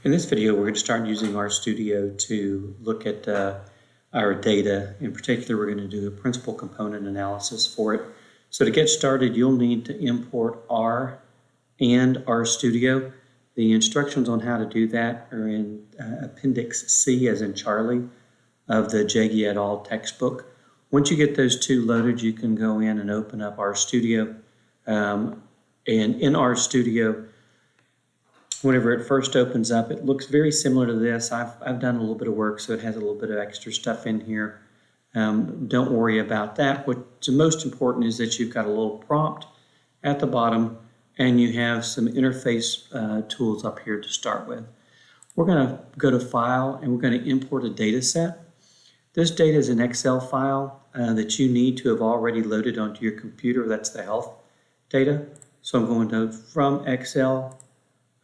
In this video, we're going to start using RStudio to look at our data. In particular, we're going to do a principal component analysis for it. So to get started, you'll need to import R and RStudio. The instructions on how to do that are in Appendix C, as in Charlie, of the Jaggi et al. Textbook. Once you get those two loaded, you can go in and open up RStudio. And in RStudio, whenever it first opens up, it looks very similar to this. I've done a little bit of work, so it has a little bit of extra stuff in here. Don't worry about that. What's most important is that you've got a little prompt at the bottom, and you have some interface tools up here to start with. We're going to go to File, and we're going to import a data set. This data is an Excel file that you need to have already loaded onto your computer. That's the health data. So I'm going to, from Excel,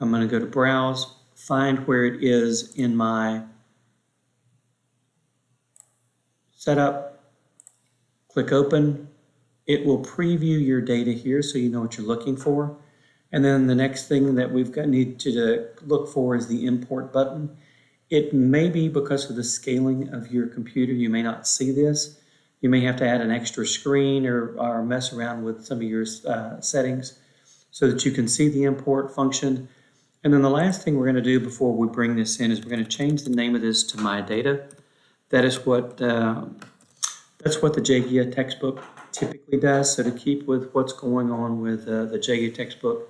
I'm going to go to Browse, find where it is in my setup, click Open. It will preview your data here so you know what you're looking for. And then the next thing that need to look for is the Import button. It may be because of the scaling of your computer, you may not see this. You may have to add an extra screen or mess around with some of your settings so that you can see the import function. And then the last thing we're going to do before we bring this in is we're going to change the name of this to My Data. That is what that's what the Jaggi textbook typically does. So to keep with what's going on with the Jaggi textbook,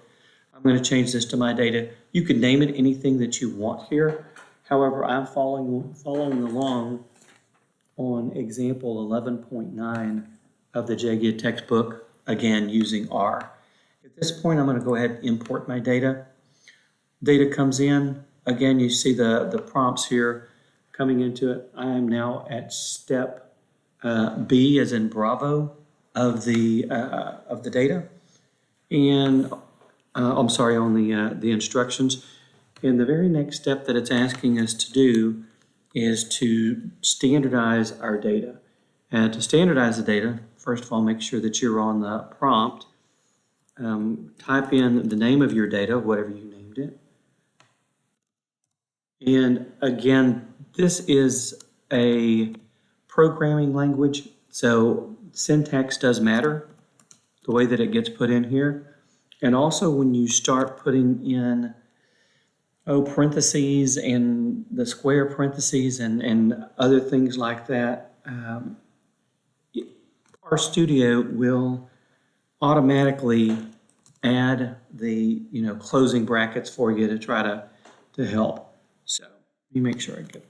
I'm going to change this to My Data. You can name it anything that you want here. However, I'm following along on example 11.9 of the Jaggi textbook, again using R. At this point, I'm going to go ahead and import my data. Data comes in. Again, you see the prompts here coming into it. I am now at step B, as in Bravo, of the data, and I'm sorry, on the instructions. And the very next step that it's asking us to do is to standardize our data. And to standardize the data, first of all, make sure that you're on the prompt. Type in the name of your data, whatever you named it. And again, this is a programming language, so syntax does matter, the way that it gets put in here. And also when you start putting in parentheses and the square parentheses and other things like that, RStudio will automatically add the closing brackets for you to try to help. So let me make sure I get,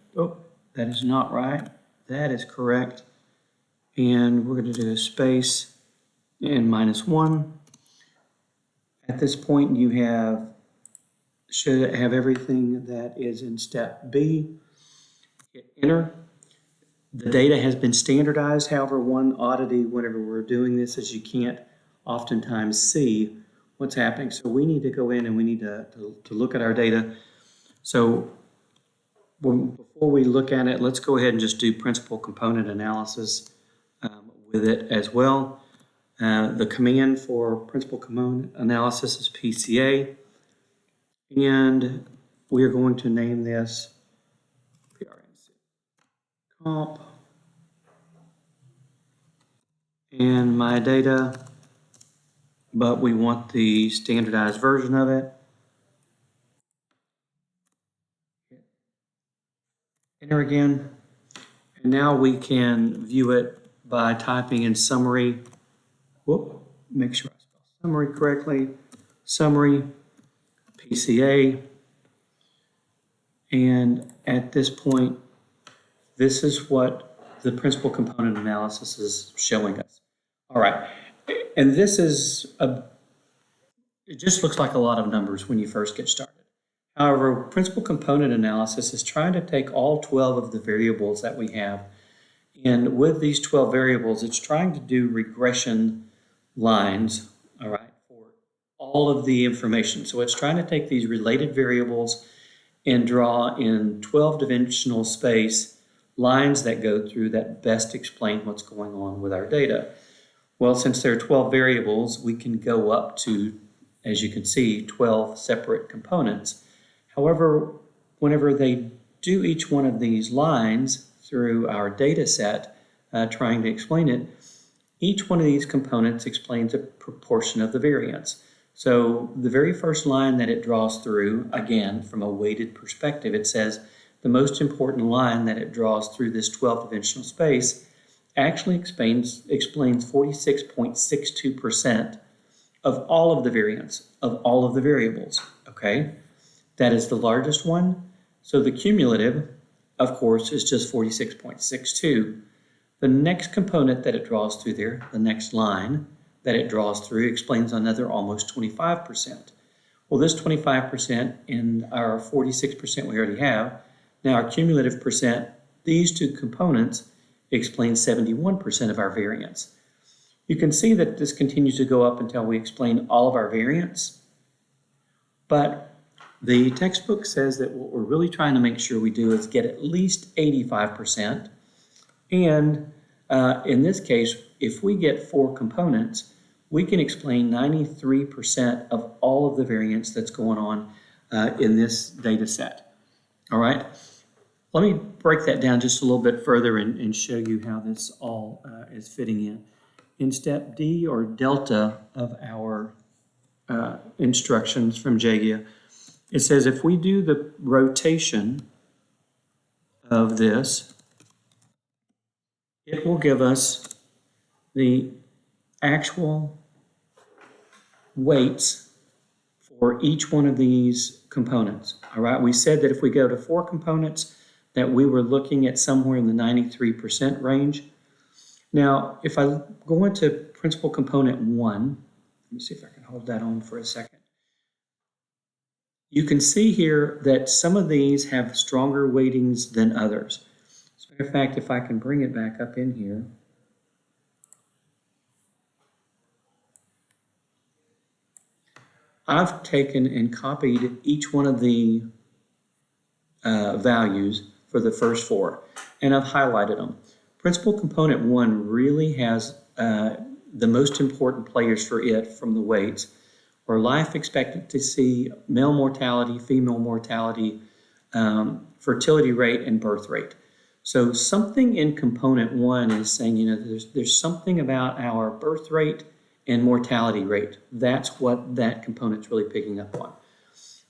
that is not right. That is correct. And we're going to do a space and -1. At this point, you should have everything that is in step B. Hit enter. The data has been standardized. However, one oddity whenever we're doing this is you can't oftentimes see what's happening. So we need to go in and we need to look at our data. So before we look at it, let's go ahead and just do principal component analysis with it as well. The command for principal component analysis is PCA. And we're going to name this PRNC comp and my data, but we want the standardized version of it. Enter again, and now we can view it by typing in summary. Make sure I spell summary correctly. Summary. PCA, and at this point, this is what the principal component analysis is showing us. All right, and this is it just looks like a lot of numbers when you first get started. However, principal component analysis is trying to take all 12 of the variables that we have, and with these 12 variables, it's trying to do regression lines, all right, all of the information. So it's trying to take these related variables and draw in 12-dimensional space lines that go through that best explain what's going on with our data. Well, since there are 12 variables, we can go up to, as you can see, 12 separate components. However, whenever they do each one of these lines through our data set, trying to explain it, each one of these components explains a proportion of the variance. So the very first line that it draws through, again, from a weighted perspective, it says the most important line that it draws through this 12-dimensional space actually explains 46.62% of all of the variance of all of the variables, okay? That is the largest one. So the cumulative, of course, is just 46.62. The next component that it draws through there, the next line that it draws through, explains another almost 25%. Well, this 25% in our 46% we already have. Now our cumulative percent, these two components explain 71% of our variance. You can see that this continues to go up until we explain all of our variance. But the textbook says that what we're really trying to make sure we do is get at least 85%. And in this case, if we get 4 components, we can explain 93% of all of the variance that's going on in this data set. All right, let me break that down just a little bit further and show you how this all is fitting in. In step D, or delta, of our instructions from JGIA, it says if we do the rotation of this, it will give us the actual weights for each one of these components. All right, we said that if we go to 4 components, that we were looking at somewhere in the 93% range. Now, if I go into principal component 1, let me see if I can hold that on for a second. You can see here that some of these have stronger weightings than others. As a matter of fact, if I can bring it back up in here, I've taken and copied each one of the values for the first 4, and I've highlighted them. Principal component 1 really has the most important players for it from the weights, or life expectancy, male mortality, female mortality, fertility rate, and birth rate. So something in component 1 is saying, you know, there's something about our birth rate and mortality rate. That's what that component's really picking up on.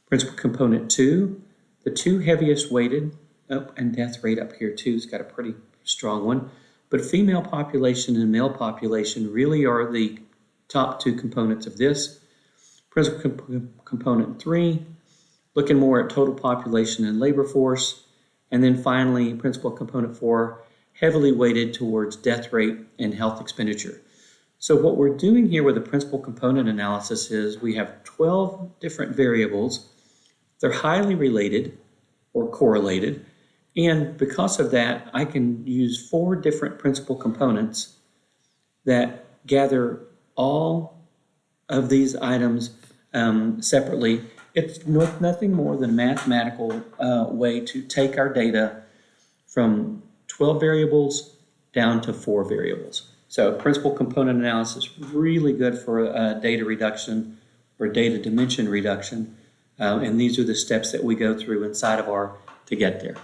Principal component 2, the 2 heaviest weighted, and death rate up here too, it's got a pretty strong one. But female population and male population really are the top 2 components of this. Principal component 3, looking more at total population and labor force. And then finally, principal component 4, heavily weighted towards death rate and health expenditure. So what we're doing here with the principal component analysis is we have 12 different variables. They're highly related or correlated. And because of that, I can use 4 different principal components that gather all of these items separately. It's nothing more than a mathematical way to take our data from 12 variables down to 4 variables. So principal component analysis, really good for data reduction or data dimension reduction. And these are the steps that we go through inside of R to get there.